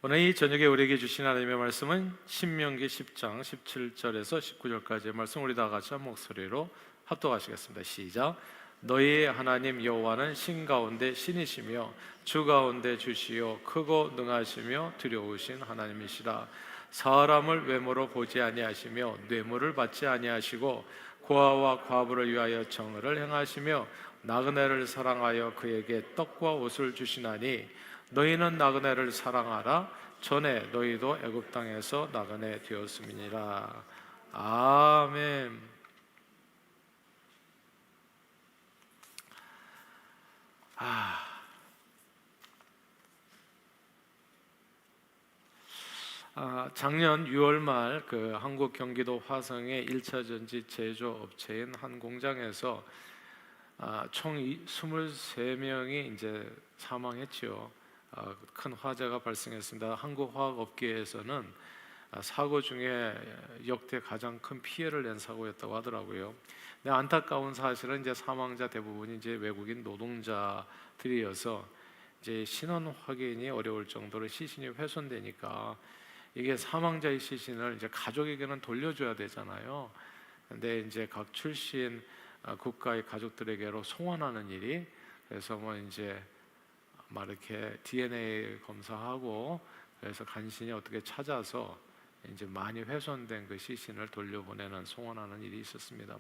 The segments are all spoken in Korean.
오늘 이 저녁에 우리에게 주신 하나님의 말씀은 신명기 10장 17절에서 19절까지의 말씀, 우리 다 같이 한 목소리로 합독하시겠습니다. 시작. 너희의 하나님 여호와는 신 가운데 신이시며 주 가운데 주시요 크고 능하시며 두려우신 하나님이시라. 사람을 외모로 보지 아니하시며 뇌물을 받지 아니하시고 고아와 과부를 위하여 정의를 행하시며 나그네를 사랑하여 그에게 떡과 옷을 주시나니 너희는 나그네를 사랑하라. 전에 너희도 애굽 땅에서 나그네 되었음이니라. 아멘. 작년 6월 말 한국 경기도 화성의 1차 전지 제조업체인 한 공장에서 총 23명이 이제 사망했지요. 큰 화재가 발생했습니다. 한국화학업계에서는 사고 중에 역대 가장 큰 피해를 낸 사고였다고 하더라고요. 근데 안타까운 사실은 이제 사망자 대부분이 이제 외국인 노동자들이어서 이제 신원 확인이 어려울 정도로 시신이 훼손되니까 이게 사망자의 시신을 이제 가족에게는 돌려줘야 되잖아요. 근데 이제 각 출신 국가의 가족들에게로 송환하는 일이, 그래서 뭐 이제 막 이렇게 DNA 검사하고 그래서 간신히 어떻게 찾아서 이제 많이 훼손된 그 시신을 돌려보내는 송환하는 일이 있었습니다.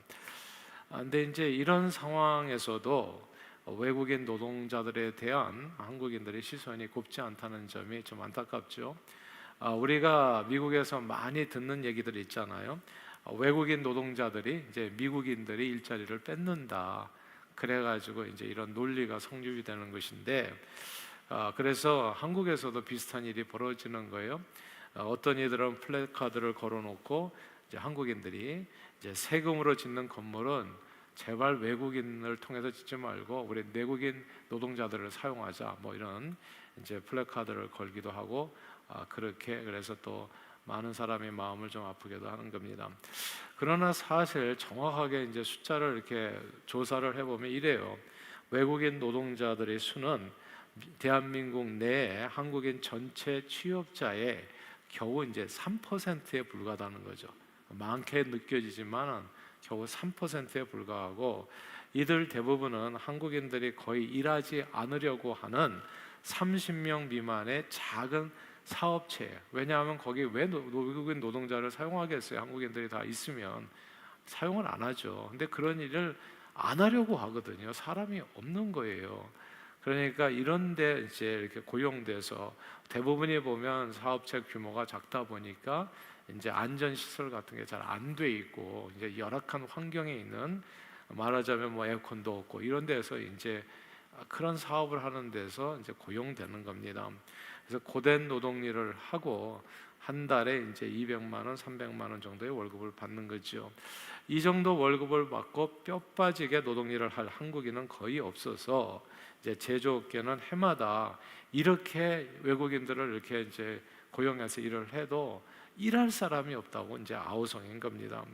근데 이제 이런 상황에서도 외국인 노동자들에 대한 한국인들의 시선이 곱지 않다는 점이 좀 안타깝죠. 우리가 미국에서 많이 듣는 얘기들이 있잖아요. 외국인 노동자들이 이제 미국인들이 일자리를 뺏는다. 그래가지고 이제 이런 논리가 성립이 되는 것인데, 그래서 한국에서도 비슷한 일이 벌어지는 거예요. 어떤 이들은 플래카드를 걸어놓고 이제 한국인들이 이제 세금으로 짓는 건물은 제발 외국인을 통해서 짓지 말고 우리 내국인 노동자들을 사용하자, 뭐 이런 이제 플래카드를 걸기도 하고, 그렇게 그래서 또 많은 사람의 마음을 좀 아프게도 하는 겁니다. 그러나 사실 정확하게 이제 숫자를 이렇게 조사를 해보면 이래요. 외국인 노동자들의 수는 대한민국 내에 한국인 전체 취업자의 겨우 이제 3%에 불과하다는 거죠. 많게 느껴지지만 겨우 3%에 불과하고, 이들 대부분은 한국인들이 거의 일하지 않으려고 하는 30명 미만의 작은 사업체예요. 왜냐하면 거기 왜 외국인 노동자를 사용하겠어요? 한국인들이 다 있으면 사용을 안 하죠. 근데 그런 일을 안 하려고 하거든요. 사람이 없는 거예요. 그러니까 이런데 이제 이렇게 고용돼서 대부분이 보면 사업체 규모가 작다 보니까 이제 안전 시설 같은 게 잘 안 돼 있고, 이제 열악한 환경에 있는, 말하자면 뭐 에어컨도 없고 이런 데서 이제 그런 사업을 하는 데서 이제 고용되는 겁니다. 그래서 고된 노동일을 하고 한 달에 이제 200만 원, 300만 원 정도의 월급을 받는 거죠. 이 정도 월급을 받고 뼈 빠지게 노동일을 할 한국인은 거의 없어서 이제 제조업계는 해마다 이렇게 외국인들을 이렇게 이제 고용해서 일을 해도 일할 사람이 없다고 이제 아우성인 겁니다.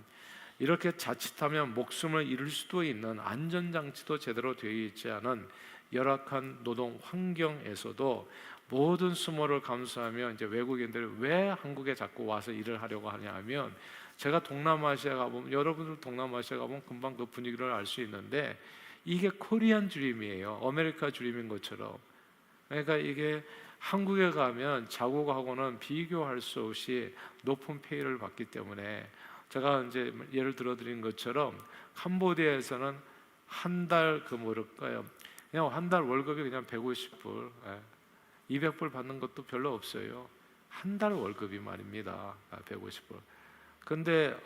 이렇게 자칫하면 목숨을 잃을 수도 있는 안전장치도 제대로 되어 있지 않은 열악한 노동 환경에서도 모든 수모를 감수하며 이제 외국인들이 왜 한국에 자꾸 와서 일을 하려고 하냐면, 제가 동남아시아 가보면, 여러분들 동남아시아 가보면 금방 그 분위기를 알 수 있는데 이게 코리안 드림이에요. 아메리카 드림인 것처럼. 그러니까 이게 한국에 가면 자국하고는 비교할 수 없이 높은 페이를 받기 때문에, 제가 이제 예를 들어 드린 것처럼 캄보디아에서는 한 달 뭐랄까요, 그냥 한 달 월급이 그냥 150불, 200불 받는 것도 별로 없어요. 한 달 월급이 말입니다. 150불. 근데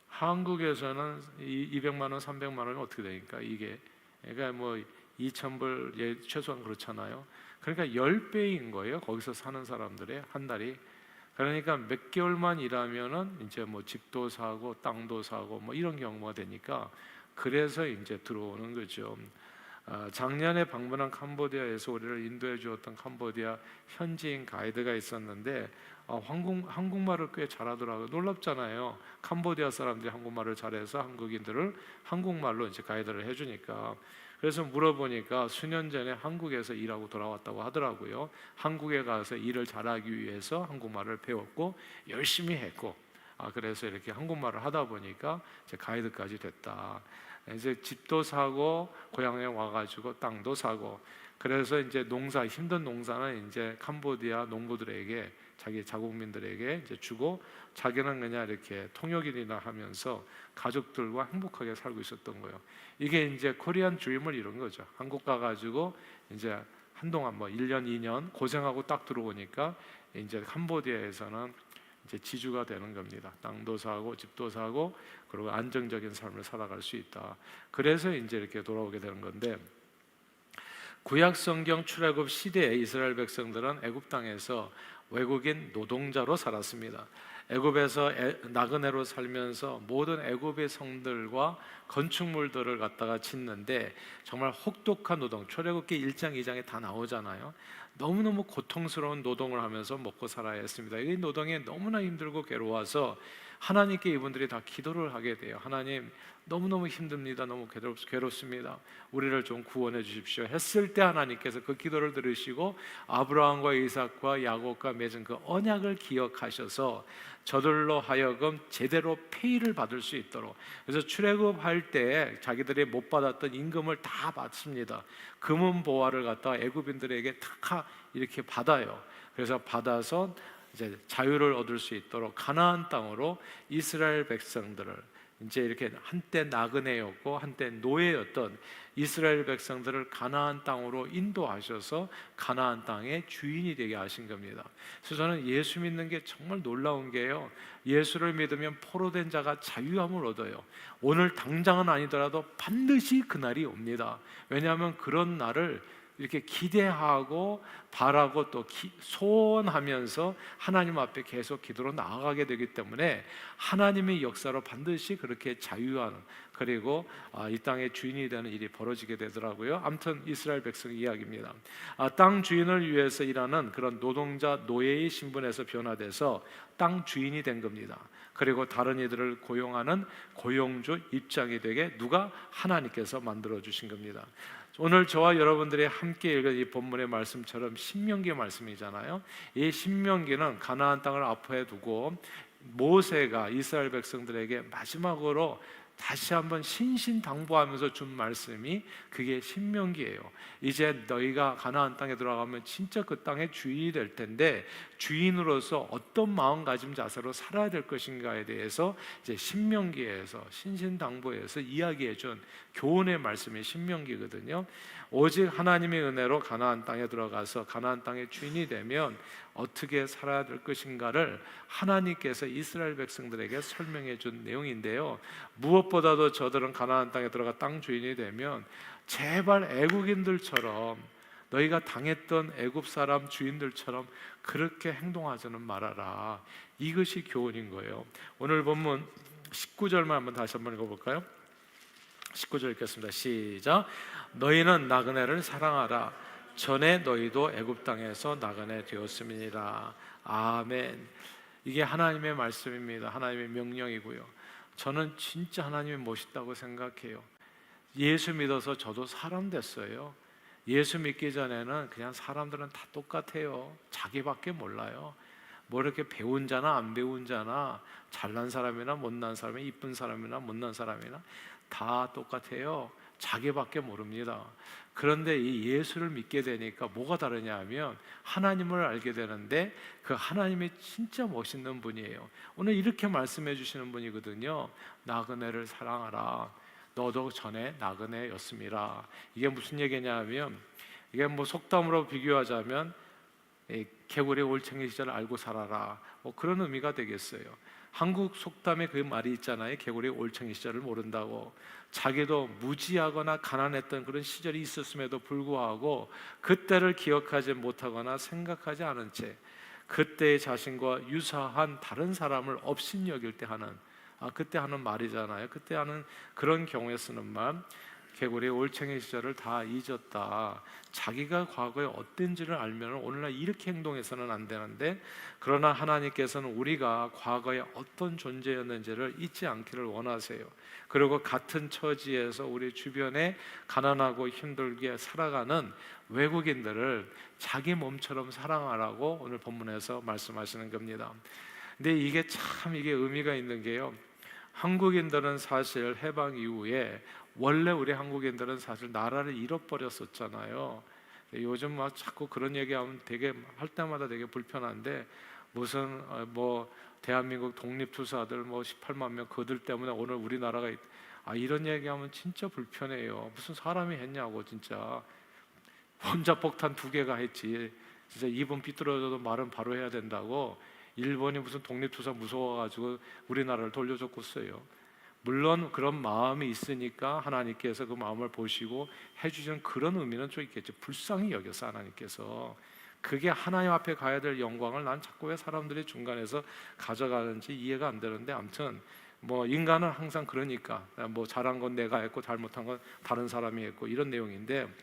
한국에서는 200만 원, 300만 원이 어떻게 되니까 이게, 그러니까 뭐 2,000불 최소한 그렇잖아요. 그러니까 10배인 거예요. 거기서 사는 사람들의 한 달이. 그러니까 몇 개월만 일하면은 이제 뭐 집도 사고 땅도 사고 뭐 이런 경우가 되니까, 그래서 이제 들어오는 거죠. 작년에 방문한 캄보디아에서 우리를 인도해 주었던 캄보디아 현지인 가이드가 있었는데 한국말을 꽤 잘하더라고요. 놀랍잖아요. 캄보디아 사람들이 한국말을 잘해서 한국인들을 한국말로 이제 가이드를 해주니까. 그래서 물어보니까 수년 전에 한국에서 일하고 돌아왔다고 하더라고요. 한국에 가서 일을 잘하기 위해서 한국말을 배웠고 열심히 했고, 그래서 이렇게 한국말을 하다 보니까 이제 가이드까지 됐다. 이제 집도 사고 고향에 와가지고 땅도 사고, 그래서 이제 농사, 힘든 농사는 이제 캄보디아 농부들에게, 자기 자국민들에게 이제 주고, 자기는 그냥 이렇게 통역일이나 하면서 가족들과 행복하게 살고 있었던 거예요. 이게 이제 코리안 드림을 이룬 거죠. 한국 가가지고 이제 한동안 뭐 1년, 2년 고생하고 딱 들어오니까 이제 캄보디아에서는 이제 지주가 되는 겁니다. 땅도 사고 집도 사고 그리고 안정적인 삶을 살아갈 수 있다. 그래서 이제 이렇게 돌아오게 되는 건데, 구약 성경 출애굽 시대에 이스라엘 백성들은 애굽 땅에서 외국인 노동자로 살았습니다. 애굽에서 나그네로 살면서 모든 애굽의 성들과 건축물들을 갖다가 짓는데, 정말 혹독한 노동, 출애굽기 1장 2장에 다 나오잖아요. 너무너무 고통스러운 노동을 하면서 먹고 살아야 했습니다. 이 노동이 너무나 힘들고 괴로워서 하나님께 이분들이 다 기도를 하게 돼요. 하나님, 너무너무 힘듭니다. 너무 괴롭습니다. 우리를 좀 구원해 주십시오 했을 때 하나님께서 그 기도를 들으시고 아브라함과 이삭과 야곱과 맺은 그 언약을 기억하셔서 저들로 하여금 제대로 페이를 받을 수 있도록, 그래서 출애굽할 때 자기들이 못 받았던 임금을 다 받습니다. 금은 보화를 갖다가 애굽인들에게 탁 이렇게 받아요. 그래서 받아서 이제 자유를 얻을 수 있도록 가나안 땅으로 이스라엘 백성들을, 이제 이렇게 한때 나그네였고 한때 노예였던 이스라엘 백성들을 가나안 땅으로 인도하셔서 가나안 땅의 주인이 되게 하신 겁니다. 그래서 저는 예수 믿는 게 정말 놀라운 게요, 예수를 믿으면 포로된 자가 자유함을 얻어요. 오늘 당장은 아니더라도 반드시 그날이 옵니다. 왜냐하면 그런 날을 이렇게 기대하고 바라고 또 소원하면서 하나님 앞에 계속 기도로 나아가게 되기 때문에 하나님의 역사로 반드시 그렇게 자유하는, 그리고 이 땅의 주인이 되는 일이 벌어지게 되더라고요. 아무튼 이스라엘 백성 이야기입니다. 땅 주인을 위해서 일하는 그런 노동자, 노예의 신분에서 변화돼서 땅 주인이 된 겁니다. 그리고 다른 이들을 고용하는 고용주 입장이 되게 누가? 하나님께서 만들어 주신 겁니다. 오늘 저와 여러분들이 함께 읽은 이 본문의 말씀처럼 신명기 말씀이잖아요. 이 신명기는 가나안 땅을 앞에 두고 모세가 이스라엘 백성들에게 마지막으로 다시 한번 신신당부하면서 준 말씀이 그게 신명기예요. 이제 너희가 가나안 땅에 들어가면 진짜 그 땅의 주인이 될 텐데 주인으로서 어떤 마음가짐 자세로 살아야 될 것인가에 대해서 이제 신명기에서, 신신당부에서 이야기해 준 교훈의 말씀이 신명기거든요. 오직 하나님의 은혜로 가나안 땅에 들어가서 가나안 땅의 주인이 되면 어떻게 살아야 될 것인가를 하나님께서 이스라엘 백성들에게 설명해 준 내용인데요, 무엇보다도 저들은 가나안 땅에 들어가 땅 주인이 되면 제발 애국인들처럼, 너희가 당했던 애굽 사람 주인들처럼 그렇게 행동하지는 말아라. 이것이 교훈인 거예요. 오늘 본문 19절만 한번 다시 한번 읽어볼까요? 19절 읽겠습니다. 시작. 너희는 나그네를 사랑하라. 전에 너희도 애굽 땅에서 나그네 되었음이니라. 아멘. 이게 하나님의 말씀입니다. 하나님의 명령이고요. 저는 진짜 하나님이 멋있다고 생각해요. 예수 믿어서 저도 사람 됐어요. 예수 믿기 전에는 그냥 사람들은 다 똑같아요. 자기밖에 몰라요. 뭐 이렇게 배운 자나 안 배운 자나, 잘난 사람이나 못난 사람이나, 이쁜 사람이나 못난 사람이나 다 똑같아요. 자기밖에 모릅니다. 그런데 이 예수를 믿게 되니까 뭐가 다르냐 하면 하나님을 알게 되는데, 그 하나님이 진짜 멋있는 분이에요. 오늘 이렇게 말씀해 주시는 분이거든요. 나그네를 사랑하라. 너도 전에 나그네였음이라. 이게 무슨 얘기냐 하면, 이게 뭐 속담으로 비교하자면 개구리 올챙이 시절 알고 살아라, 뭐 그런 의미가 되겠어요. 한국 속담에 그 말이 있잖아요. 개구리 올챙이 시절을 모른다고. 자기도 무지하거나 가난했던 그런 시절이 있었음에도 불구하고 그때를 기억하지 못하거나 생각하지 않은 채 그때의 자신과 유사한 다른 사람을 업신여길 때 하는, 그때 하는 말이잖아요. 그때 하는 그런 경우에 쓰는 말. 개구리 올챙이 시절을 다 잊었다. 자기가 과거에 어땠는지를 알면 오늘날 이렇게 행동해서는 안 되는데, 그러나 하나님께서는 우리가 과거에 어떤 존재였는지를 잊지 않기를 원하세요. 그리고 같은 처지에서 우리 주변에 가난하고 힘들게 살아가는 외국인들을 자기 몸처럼 사랑하라고 오늘 본문에서 말씀하시는 겁니다. 근데 이게 의미가 있는 게요, 한국인들은 사실 해방 이후에 원래 우리 한국인들은 사실 나라를 잃어버렸었잖아요. 요즘 막 자꾸 그런 얘기하면 되게 할 때마다 되게 불편한데, 무슨 뭐 대한민국 독립투사들 뭐 18만 명 그들 때문에 오늘 우리나라가 이런 얘기하면 진짜 불편해요. 무슨 사람이 했냐고. 진짜 원자 폭탄 2개가 했지. 진짜 입은 삐뚤어져도 말은 바로 해야 된다고. 일본이 무슨 독립투사 무서워가지고 우리나라를 돌려줬겠어요. 물론 그런 마음이 있으니까 하나님께서 그 마음을 보시고 해주시는 그런 의미는 좀 있겠죠. 불쌍히 여겨서 하나님께서. 그게 하나님 앞에 가야 될 영광을 난 자꾸 왜 사람들이 중간에서 가져가는지 이해가 안 되는데, 아무튼 뭐 인간은 항상 그러니까 뭐 잘한 건 내가 했고 잘못한 건 다른 사람이 했고 이런 내용인데,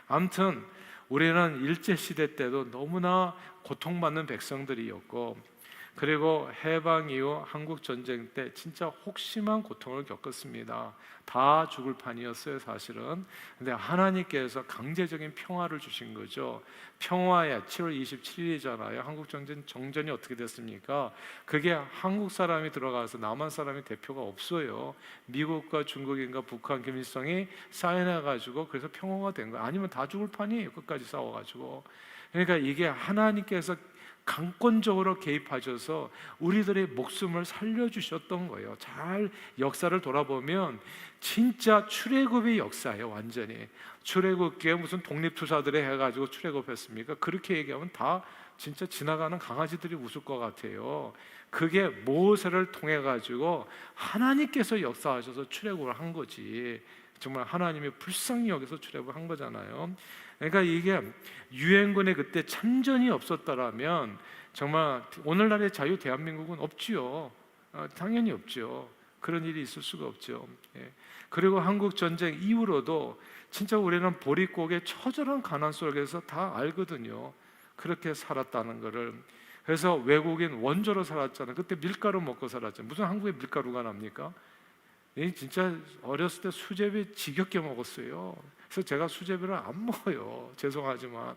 아무튼 우리는 일제시대 때도 너무나 고통받는 백성들이었고, 그리고 해방 이후 한국전쟁 때 진짜 혹심한 고통을 겪었습니다. 다 죽을 판이었어요 사실은. 근데 하나님께서 강제적인 평화를 주신 거죠. 평화에 7월 27일이잖아요 한국전쟁 정전이 어떻게 됐습니까? 그게 한국 사람이 들어가서 남한 사람이 대표가 없어요. 미국과 중국인과 북한, 김일성이 사인해가지고 그래서 평화가 된 거예요. 아니면 다 죽을 판이에요 끝까지 싸워가지고. 그러니까 이게 하나님께서 강권적으로 개입하셔서 우리들의 목숨을 살려주셨던 거예요. 잘 역사를 돌아보면 진짜 출애굽의 역사예요. 완전히 출애굽기에 무슨 독립투사들이 해가지고 출애굽했습니까? 그렇게 얘기하면 다 진짜 지나가는 강아지들이 웃을 것 같아요. 그게 모세를 통해 가지고 하나님께서 역사하셔서 출애굽을 한 거지. 정말 하나님이 불쌍히 여기서 출애굽을 한 거잖아요. 그러니까 이게 유엔군의 그때 참전이 없었다라면 정말 오늘날의 자유 대한민국은 없지요. 당연히 없죠. 그런 일이 있을 수가 없죠. 예. 그리고 한국 전쟁 이후로도 진짜 우리는 보릿고개 처절한 가난 속에서 다 알거든요. 그렇게 살았다는 것을. 그래서 외국인 원조로 살았잖아요. 그때 밀가루 먹고 살았죠. 무슨 한국에 밀가루가 납니까? 진짜 어렸을 때 수제비 지겹게 먹었어요. 그래서 제가 수제비를 안 먹어요. 죄송하지만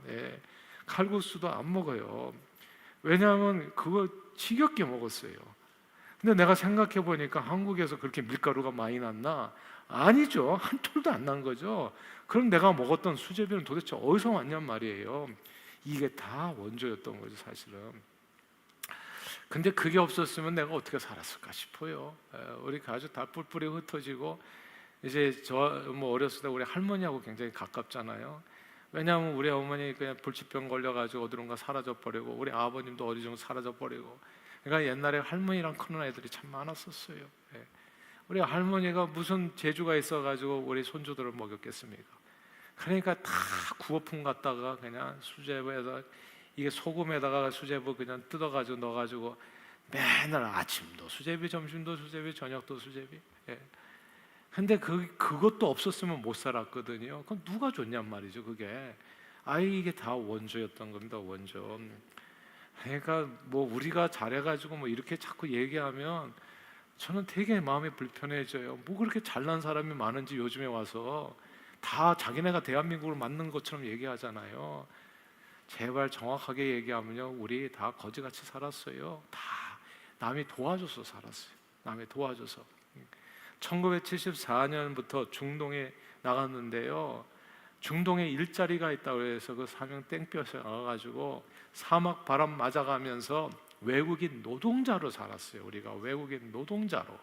칼국수도 안 먹어요. 왜냐하면 그거 지겹게 먹었어요. 근데 내가 생각해 보니까 한국에서 그렇게 밀가루가 많이 났나? 아니죠. 한 톨도 안 난 거죠. 그럼 내가 먹었던 수제비는 도대체 어디서 왔냔 말이에요. 이게 다 원조였던 거죠 사실은. 근데 그게 없었으면 내가 어떻게 살았을까 싶어요. 우리 가족 다 뿔뿔이 흩어지고, 이제 저 뭐 어렸을 때 우리 할머니하고 굉장히 가깝잖아요. 왜냐하면 우리 어머니 그냥 불치병 걸려가지고 어디론가 사라져 버리고, 우리 아버님도 어디 좀 사라져 버리고. 그러니까 옛날에 할머니랑 크는 애들이 참 많았었어요. 우리 할머니가 무슨 재주가 있어가지고 우리 손주들을 먹였겠습니까? 그러니까 다 구워품 갖다가 그냥 수제부에다, 이게 소금에다가 수제부 그냥 뜯어가지고 넣어가지고 맨날 아침도 수제비, 점심도 수제비, 저녁도 수제비. 근데 그것도 없었으면 못 살았거든요. 그럼 누가 줬냔 말이죠 그게. 이게 다 원조였던 겁니다. 원조. 그러니까 뭐 우리가 잘해가지고 뭐 이렇게 자꾸 얘기하면 저는 되게 마음이 불편해져요. 뭐 그렇게 잘난 사람이 많은지 요즘에 와서 다 자기네가 대한민국을 만든 것처럼 얘기하잖아요. 제발 정확하게 얘기하면요, 우리 다 거지같이 살았어요. 다 남이 도와줘서 살았어요. 남이 도와줘서. 1974년부터 중동에 나갔는데요, 중동에 일자리가 있다고 해서 그 사명 땡볕에 나가가지고 사막 바람 맞아가면서 외국인 노동자로 살았어요. 우리가 외국인 노동자로.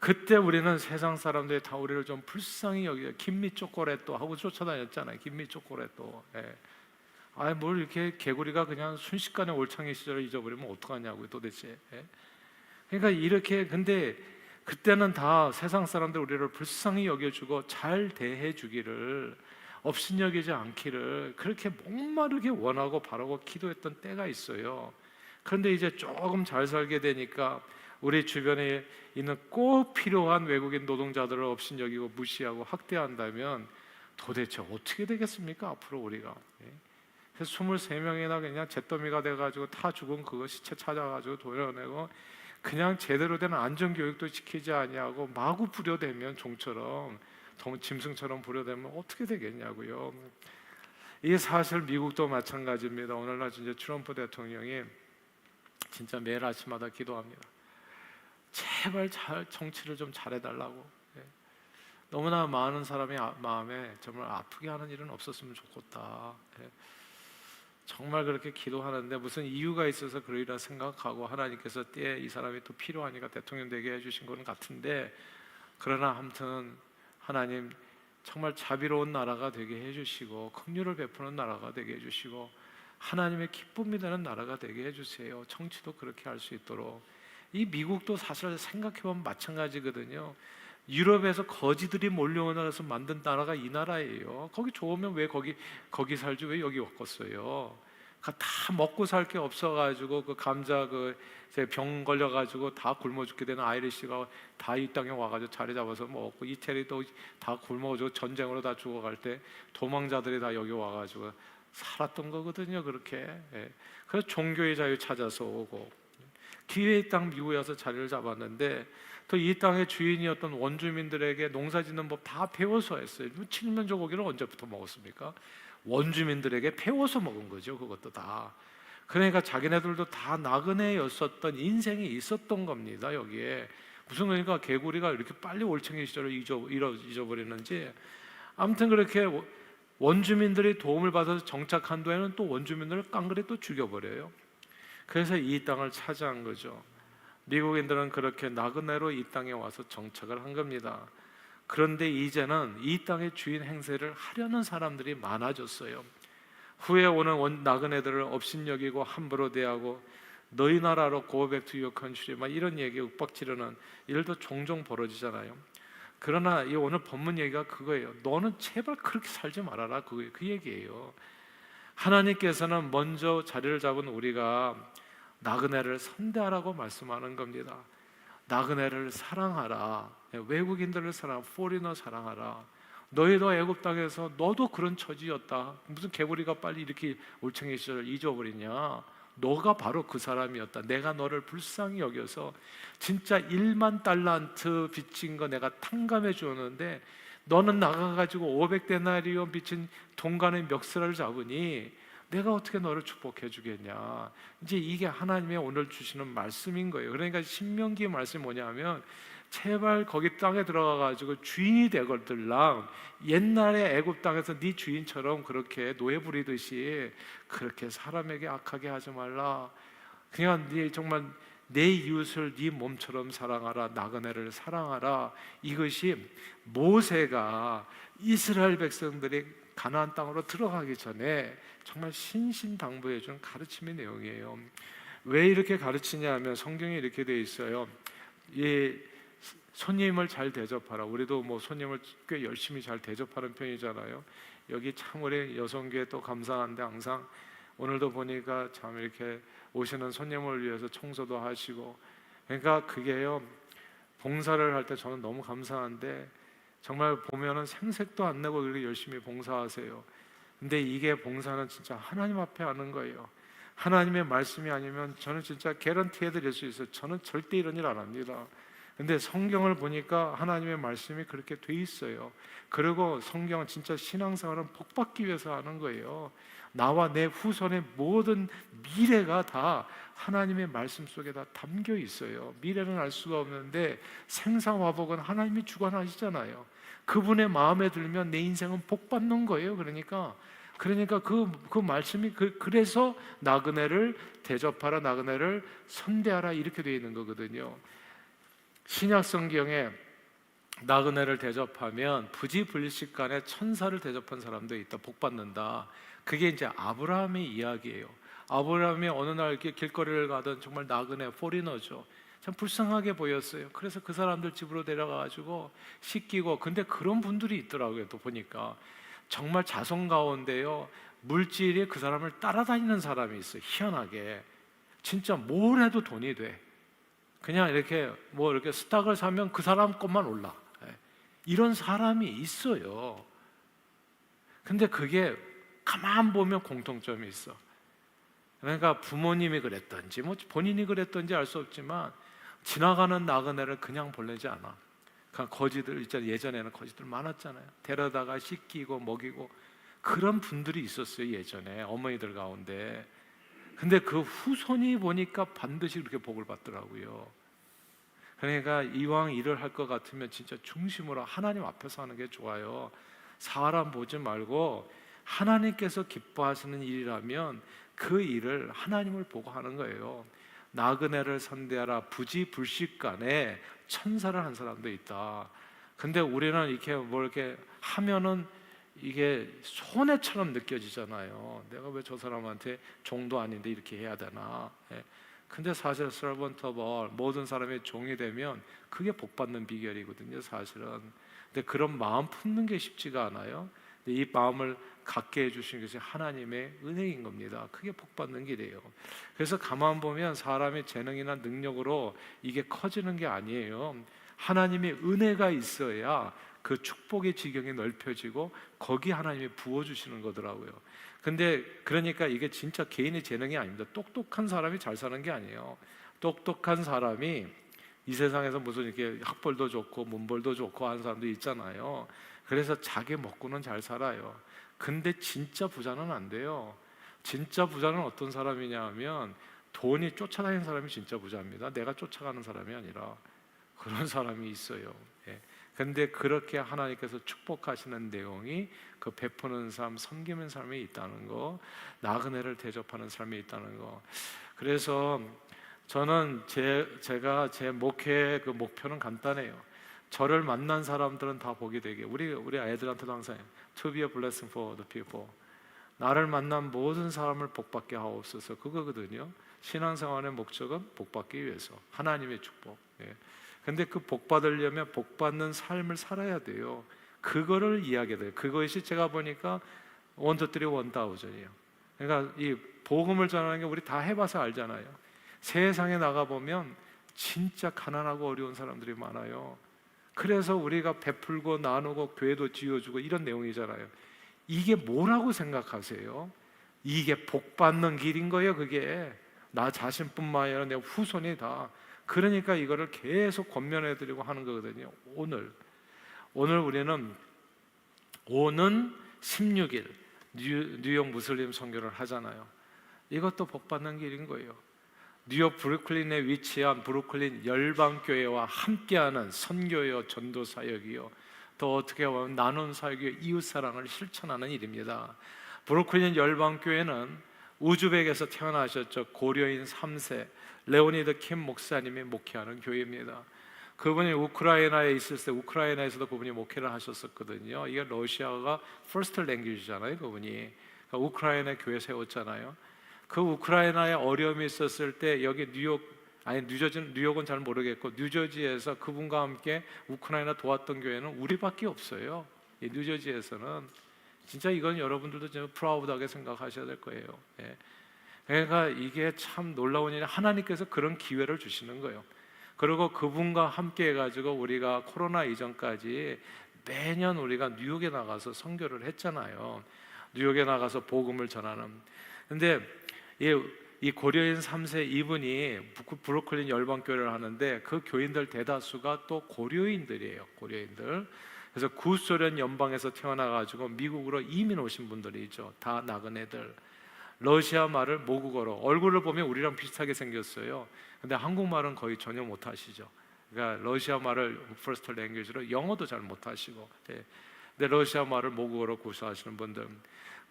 그때 우리는 세상 사람들이 다 우리를 좀 불쌍히 여기요. 김미 초콜릿도 하고 쫓아다녔잖아요. 김미 초콜릿도. 뭘 이렇게 개구리가 그냥 순식간에 올챙이 시절을 잊어버리면 어떡하냐고요 도대체. 그러니까 이렇게, 근데 그때는 다 세상 사람들 우리를 불쌍히 여겨주고 잘 대해주기를, 업신여기지 않기를 그렇게 목마르게 원하고 바라고 기도했던 때가 있어요. 그런데 이제 조금 잘 살게 되니까 우리 주변에 있는 꼭 필요한 외국인 노동자들을 업신여기고 무시하고 학대한다면 도대체 어떻게 되겠습니까? 앞으로 우리가. 그래서 23명이나 그냥 잿더미가 돼가지고 다 죽은 그거 시체 찾아가지고 도려내고 그냥 제대로 된 안전교육도 시키지 아니하고 마구 부려대면 종처럼 짐승처럼 부려대면 어떻게 되겠냐고요. 이게 사실 미국도 마찬가지입니다. 오늘날 진짜 트럼프 대통령이 진짜 매일 아침마다 기도합니다. 제발 정치를 좀 잘해달라고. 너무나 많은 사람이 마음에 정말 아프게 하는 일은 없었으면 좋겠다. 정말 그렇게 기도하는데 무슨 이유가 있어서 그러리라 생각하고 하나님께서 때에 이 사람이 또 필요하니까 대통령 되게 해주신 건 같은데, 그러나 아무튼 하나님 정말 자비로운 나라가 되게 해주시고 긍휼을 베푸는 나라가 되게 해주시고 하나님의 기쁨이 되는 나라가 되게 해주세요. 정치도 그렇게 할 수 있도록. 이 미국도 사실 생각해보면 마찬가지거든요. 유럽에서 거지들이 몰려오면서 만든 나라가 이 나라예요. 거기 좋으면 왜 거기 살지 왜 여기 왔겠어요? 다 먹고 살 게 없어가지고 그 감자 병 걸려가지고 다 굶어 죽게 되는 아이리시가 다 이 땅에 와가지고 자리 잡아서 먹고, 이태리도 다 굶어가지고 전쟁으로 다 죽어갈 때 도망자들이 다 여기 와가지고 살았던 거거든요. 그렇게. 그래서 종교의 자유 찾아서 오고 기회의 땅 미국에 와서 자리를 잡았는데 또 이 땅의 주인이었던 원주민들에게 농사짓는 법 다 배워서 했어요. 칠면조 고기를 언제부터 먹었습니까? 원주민들에게 배워서 먹은 거죠. 그것도 다. 그러니까 자기네들도 다 나그네였었던 인생이 있었던 겁니다. 여기에 무슨, 그러니까 개구리가 이렇게 빨리 올챙이 시절을 잊어버리는지. 아무튼 그렇게 원주민들이 도움을 받아서 정착한 뒤에는 또 원주민들을 깡그리 또 죽여버려요. 그래서 이 땅을 차지한 거죠. 미국인들은 그렇게 나그네로 이 땅에 와서 정착을 한 겁니다. 그런데 이제는 이 땅의 주인 행세를 하려는 사람들이 많아졌어요. 후에 오는 나그네들을 업신여기고 함부로 대하고 너희 나라로 go back to your country 막 이런 얘기 윽박지르는 일도 종종 벌어지잖아요. 그러나 이 오늘 본문 얘기가 그거예요. 너는 제발 그렇게 살지 말아라. 그 얘기예요. 하나님께서는 먼저 자리를 잡은 우리가 나그네를 선대하라고 말씀하는 겁니다. 나그네를 사랑하라. 외국인들을 포리너 사랑하라. 너희도 애굽 땅에서 너도 그런 처지였다. 무슨 개구리가 빨리 이렇게 올챙이 시절을 잊어버리냐. 너가 바로 그 사람이었다. 내가 너를 불쌍히 여겨서 진짜 1만 달란트 빚진 거 내가 탕감해 주었는데 너는 나가가지고 500데나리온 빚진 동간의 멱살을 잡으니 내가 어떻게 너를 축복해 주겠냐. 이제 이게 하나님의 오늘 주시는 말씀인 거예요. 그러니까 신명기의 말씀이 뭐냐면 제발 거기 땅에 들어가가지고 주인이 되거들랑 옛날에 애굽 땅에서 네 주인처럼 그렇게 노예 부리듯이 그렇게 사람에게 악하게 하지 말라. 그냥 네 정말 내 이웃을 네 몸처럼 사랑하라. 나그네를 사랑하라. 이것이 모세가 이스라엘 백성들이 가나안 땅으로 들어가기 전에 정말 신신당부해 준 가르침의 내용이에요. 왜 이렇게 가르치냐 하면 성경에 이렇게 되어 있어요. 이 손님을 잘 대접하라. 우리도 뭐 손님을 꽤 열심히 잘 대접하는 편이잖아요. 여기 참 우리 여성교회 또 감사한데 항상 오늘도 보니까 참 이렇게 오시는 손님을 위해서 청소도 하시고, 그러니까 그게요, 봉사를 할 때 저는 너무 감사한데 정말 보면은 생색도 안 내고 이렇게 열심히 봉사하세요. 근데 이게 봉사는 진짜 하나님 앞에 하는 거예요. 하나님의 말씀이 아니면 저는 진짜 개런티 해드릴 수 있어요. 저는 절대 이런 일 안 합니다. 근데 성경을 보니까 하나님의 말씀이 그렇게 돼 있어요. 그리고 성경은 진짜 신앙생활은 복받기 위해서 하는 거예요. 나와 내 후손의 모든 미래가 다 하나님의 말씀 속에 다 담겨 있어요. 미래는 알 수가 없는데 생사화복은 하나님이 주관하시잖아요. 그분의 마음에 들면 내 인생은 복받는 거예요. 그러니까 그 말씀이 그래서 나그네를 대접하라, 나그네를 선대하라 이렇게 되어 있는 거거든요. 신약 성경에 나그네를 대접하면 부지불식간에 천사를 대접한 사람도 있다, 복받는다. 그게 이제 아브라함의 이야기예요. 아브라함이 어느 날 이렇게 길거리를 가던 정말 나그네 포리너죠. 참 불쌍하게 보였어요. 그래서 그 사람들 집으로 데려가가지고 씻기고, 근데 그런 분들이 있더라고요. 또 보니까 정말 자손 가운데요 물질이 그 사람을 따라다니는 사람이 있어요. 희한하게 진짜 뭘 해도 돈이 돼. 그냥 이렇게 뭐 이렇게 스탁을 사면 그 사람 것만 올라. 이런 사람이 있어요. 근데 그게 가만 보면 공통점이 있어. 그러니까 부모님이 그랬던지 뭐 본인이 그랬던지 알 수 없지만 지나가는 나그네를 그냥 보내지 않아. 그러니까 거지들 있잖아요. 예전에는 거지들 많았잖아요. 데려다가 씻기고 먹이고 그런 분들이 있었어요. 예전에 어머니들 가운데. 근데 그 후손이 보니까 반드시 그렇게 복을 받더라고요. 그러니까 이왕 일을 할 것 같으면 진짜 중심으로 하나님 앞에서 하는 게 좋아요. 사람 보지 말고 하나님께서 기뻐하시는 일이라면 그 일을 하나님을 보고 하는 거예요. 나그네를 선대하라 부지불식간에 천사를 한 사람도 있다. 근데 우리는 이렇게 뭐 이렇게 하면은 이게 손해처럼 느껴지잖아요. 내가 왜 저 사람한테 종도 아닌데 이렇게 해야 되나? 근데 사실 servant of all, 모든 사람의 종이 되면 그게 복받는 비결이거든요. 사실은. 근데 그런 마음 품는 게 쉽지가 않아요. 근데 이 마음을 갖게 해주신 것이 하나님의 은혜인 겁니다. 그게 복받는 길이에요. 그래서 가만 보면 사람의 재능이나 능력으로 이게 커지는 게 아니에요. 하나님의 은혜가 있어야 그 축복의 지경이 넓혀지고 거기 하나님이 부어주시는 거더라고요. 근데 그러니까 이게 진짜 개인의 재능이 아닙니다. 똑똑한 사람이 잘 사는 게 아니에요. 똑똑한 사람이 이 세상에서 무슨 이렇게 학벌도 좋고 문벌도 좋고 하는 사람도 있잖아요. 그래서 자기 먹고는 잘 살아요. 근데 진짜 부자는 안 돼요. 진짜 부자는 어떤 사람이냐 하면 돈이 쫓아다니는 사람이 진짜 부자입니다. 내가 쫓아가는 사람이 아니라 그런 사람이 있어요. 근데 그렇게 하나님께서 축복하시는 내용이 그 베푸는 삶, 섬기는 삶이 있다는 거, 나그네를 대접하는 삶이 있다는 거. 그래서 저는 제가 제 목회의 그 목표는 간단해요. 저를 만난 사람들은 다 복이 되게. 우리 아이들한테도 항상 to be a blessing for the people. 나를 만난 모든 사람을 복받게 하옵소서. 그거거든요. 신앙생활의 목적은 복받기 위해서 하나님의 축복. 근데 그 복받으려면 복받는 삶을 살아야 돼요. 그거를 이야기해야 돼요. 그것이 제가 보니까 원투쓰리 원다우전이에요. 그러니까 이 복음을 전하는 게 우리 다 해봐서 알잖아요. 세상에 나가보면 진짜 가난하고 어려운 사람들이 많아요. 그래서 우리가 베풀고 나누고 교회도 지어주고 이런 내용이잖아요. 이게 뭐라고 생각하세요? 이게 복받는 길인 거예요. 그게 나 자신뿐만 아니라 내 후손이 다. 그러니까 이거를 계속 권면해드리고 하는 거거든요. 오늘 우리는 오는 16일 뉴욕 무슬림 선교를 하잖아요. 이것도 복받는 길인 거예요. 뉴욕 브루클린에 위치한 브루클린 열방교회와 함께하는 선교요 전도 사역이요, 또 어떻게 보면 나눈 사역이요, 이웃사랑을 실천하는 일입니다. 브루클린 열방교회는 우즈벡에서 태어나셨죠. 고려인 3세 레오니드 킴 목사님이 목회하는 교회입니다. 그분이 우크라이나에 있을 때 우크라이나에서도 그분이 목회를 하셨었거든요. 이게 러시아가 first language잖아요. 그분이 그러니까 우크라이나 교회 세웠잖아요. 그 우크라이나에 어려움이 있었을 때 여기 뉴욕은 잘 모르겠고 뉴저지에서 그분과 함께 우크라이나 도왔던 교회는 우리밖에 없어요. 이 뉴저지에서는 진짜 이건 여러분들도 좀 프라우드하게 생각하셔야 될 거예요. 그러니까 이게 참 놀라운 일이 하나님께서 그런 기회를 주시는 거예요. 그리고 그분과 함께 해가지고 우리가 코로나 이전까지 매년 우리가 뉴욕에 나가서 선교를 했잖아요. 뉴욕에 나가서 복음을 전하는. 근데 이 고려인 3세 이분이 브루클린 열방교회를 하는데 그 교인들 대다수가 또 고려인들이에요. 고려인들. 그래서 구소련 연방에서 태어나가지고 미국으로 이민 오신 분들이죠. 다 나그네들. 러시아 말을 모국어로, 얼굴을 보면 우리랑 비슷하게 생겼어요. 근데 한국말은 거의 전혀 못하시죠. 그러니까 러시아 말을 first language로, 영어도 잘 못하시고. 근데 러시아 말을 모국어로 구사하시는 분들.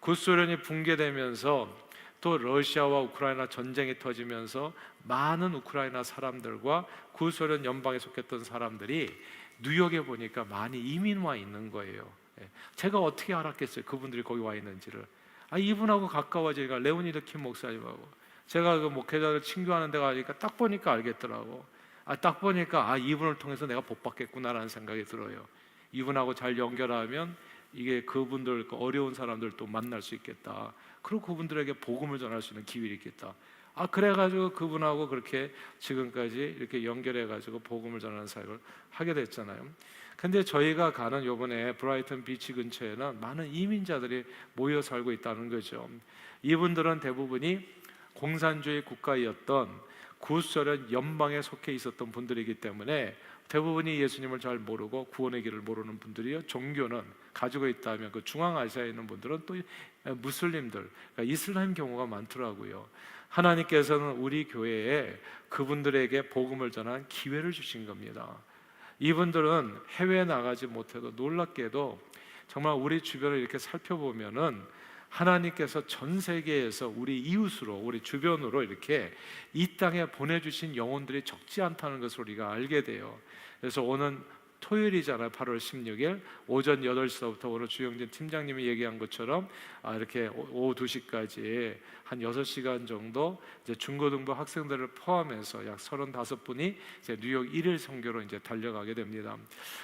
구소련이 붕괴되면서 또 러시아와 우크라이나 전쟁이 터지면서 많은 우크라이나 사람들과 구소련 연방에 속했던 사람들이 뉴욕에 보니까 많이 이민 와 있는 거예요. 제가 어떻게 알았겠어요? 그분들이 거기 와 있는지를. 이분하고 가까워지니까 레오니드 킴 목사님하고 제가 그 목회자들 친교하는 데 가니까 딱 보니까 알겠더라고. 딱 보니까 이분을 통해서 내가 복 받겠구나라는 생각이 들어요. 이분하고 잘 연결하면 이게 그분들 어려운 사람들 또 만날 수 있겠다. 그리고 그분들에게 복음을 전할 수 있는 기회가 있겠다. 그래가지고 그분하고 그렇게 지금까지 이렇게 연결해가지고 복음을 전하는 사역을 하게 됐잖아요. 근데 저희가 가는 요번에 브라이튼 비치 근처에는 많은 이민자들이 모여 살고 있다는 거죠. 이분들은 대부분이 공산주의 국가였던 구소련 연방에 속해 있었던 분들이기 때문에 대부분이 예수님을 잘 모르고 구원의 길을 모르는 분들이요. 종교는 가지고 있다면 그 중앙아시아에 있는 분들은 또 무슬림들, 그러니까 이슬람 경우가 많더라고요. 하나님께서는 우리 교회에 그분들에게 복음을 전한 기회를 주신 겁니다. 이분들은 해외에 나가지 못해도 놀랍게도 정말 우리 주변을 이렇게 살펴보면은 하나님께서 전 세계에서 우리 이웃으로, 우리 주변으로 이렇게 이 땅에 보내주신 영혼들이 적지 않다는 것을 우리가 알게 돼요. 그래서 오늘 토요일이잖아요. 8월 16일 오전 8시부터 오늘 주영진 팀장님이 얘기한 것처럼 이렇게 오후 2시까지 한 6시간 정도 이제 중고등부 학생들을 포함해서 약 35분이 이제 뉴욕 1일 선교로 이제 달려가게 됩니다.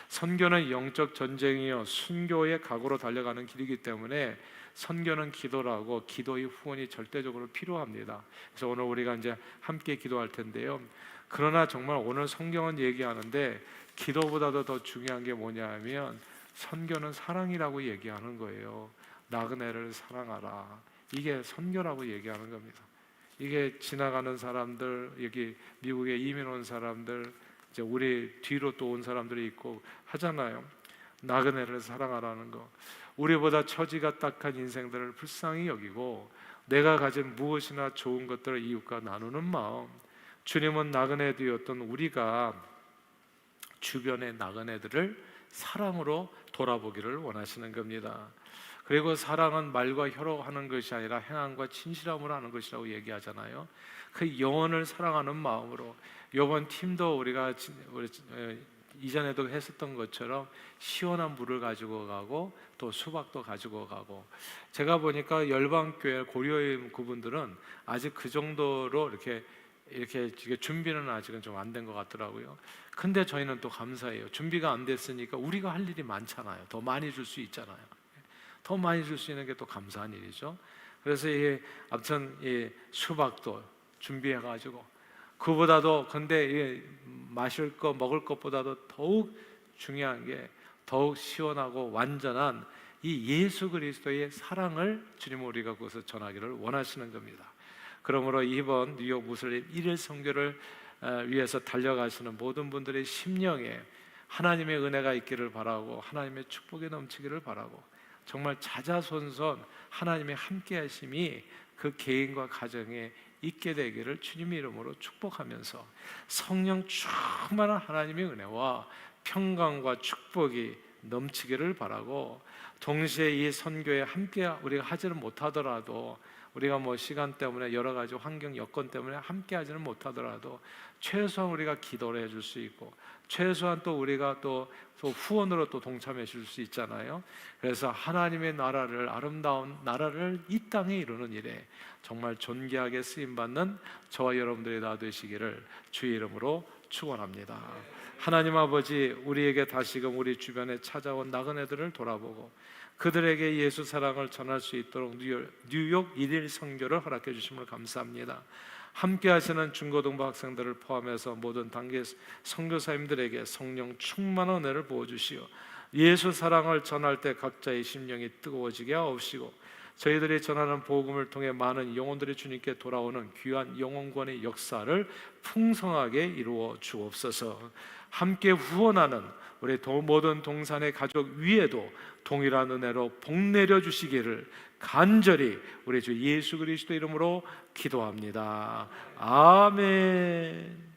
선교는 영적 전쟁이요 순교의 각오로 달려가는 길이기 때문에 선교는 기도라고 기도의 후원이 절대적으로 필요합니다. 그래서 오늘 우리가 이제 함께 기도할 텐데요. 그러나 정말 오늘 성경은 얘기하는데 기도보다도 더 중요한 게 뭐냐면 선교는 사랑이라고 얘기하는 거예요. 나그네를 사랑하라. 이게 선교라고 얘기하는 겁니다. 이게 지나가는 사람들, 여기 미국에 이민 온 사람들, 이제 우리 뒤로 또 온 사람들이 있고 하잖아요. 나그네를 사랑하라는 거. 우리보다 처지가 딱한 인생들을 불쌍히 여기고 내가 가진 무엇이나 좋은 것들을 이웃과 나누는 마음. 주님은 나그네 되었던 우리가 주변의 나그네들을 사랑으로 돌아보기를 원하시는 겁니다. 그리고 사랑은 말과 혀로 하는 것이 아니라 행함과 진실함으로 하는 것이라고 얘기하잖아요. 그 영혼을 사랑하는 마음으로 이번 팀도 우리가 이전에도 했었던 것처럼 시원한 물을 가지고 가고 또 수박도 가지고 가고, 제가 보니까 열방교회 고려인 그분들은 아직 그 정도로 이렇게 준비는 아직은 좀 안 된 것 같더라고요. 근데 저희는 또 감사해요. 준비가 안 됐으니까 우리가 할 일이 많잖아요. 더 많이 줄 수 있잖아요. 더 많이 줄 수 있는 게 또 감사한 일이죠. 그래서 아무튼 이 수박도 준비해가지고 그보다도 근데 마실 거 먹을 것보다도 더욱 중요한 게 더욱 시원하고 완전한 이 예수 그리스도의 사랑을 주님 우리가 그것을 전하기를 원하시는 겁니다. 그러므로 이번 뉴욕 무슬림 1일 선교를 위해서 달려가시는 모든 분들의 심령에 하나님의 은혜가 있기를 바라고 하나님의 축복이 넘치기를 바라고 정말 자자손손 하나님의 함께하심이 그 개인과 가정에 있게 되기를 주님의 이름으로 축복하면서 성령 충만한 하나님의 은혜와 평강과 축복이 넘치기를 바라고, 동시에 이 선교에 함께 우리가 하지는 못하더라도 우리가 뭐 시간 때문에 여러 가지 환경 여건 때문에 함께 하지는 못하더라도 최소한 우리가 기도를 해줄 수 있고 최소한 또 우리가 또 후원으로 또 동참해 줄 수 있잖아요. 그래서 하나님의 나라를, 아름다운 나라를 이 땅에 이루는 일에 정말 존귀하게 쓰임받는 저와 여러분들이 다 되시기를 주의 이름으로 축원합니다. 하나님 아버지, 우리에게 다시금 우리 주변에 찾아온 나그네들을 돌아보고 그들에게 예수 사랑을 전할 수 있도록 뉴욕 1일 선교를 허락해 주심을 감사합니다. 함께 하시는 중고등부 학생들을 포함해서 모든 단계 선교사님들에게 성령 충만한 은혜를 부어주시오. 예수 사랑을 전할 때 각자의 심령이 뜨거워지게 하옵시고 저희들이 전하는 복음을 통해 많은 영혼들이 주님께 돌아오는 귀한 영혼권의 역사를 풍성하게 이루어 주옵소서. 함께 후원하는 우리 모든 동산의 가족 위에도 동일한 은혜로 복 내려 주시기를 간절히 우리 주 예수 그리스도 이름으로 기도합니다. 아멘.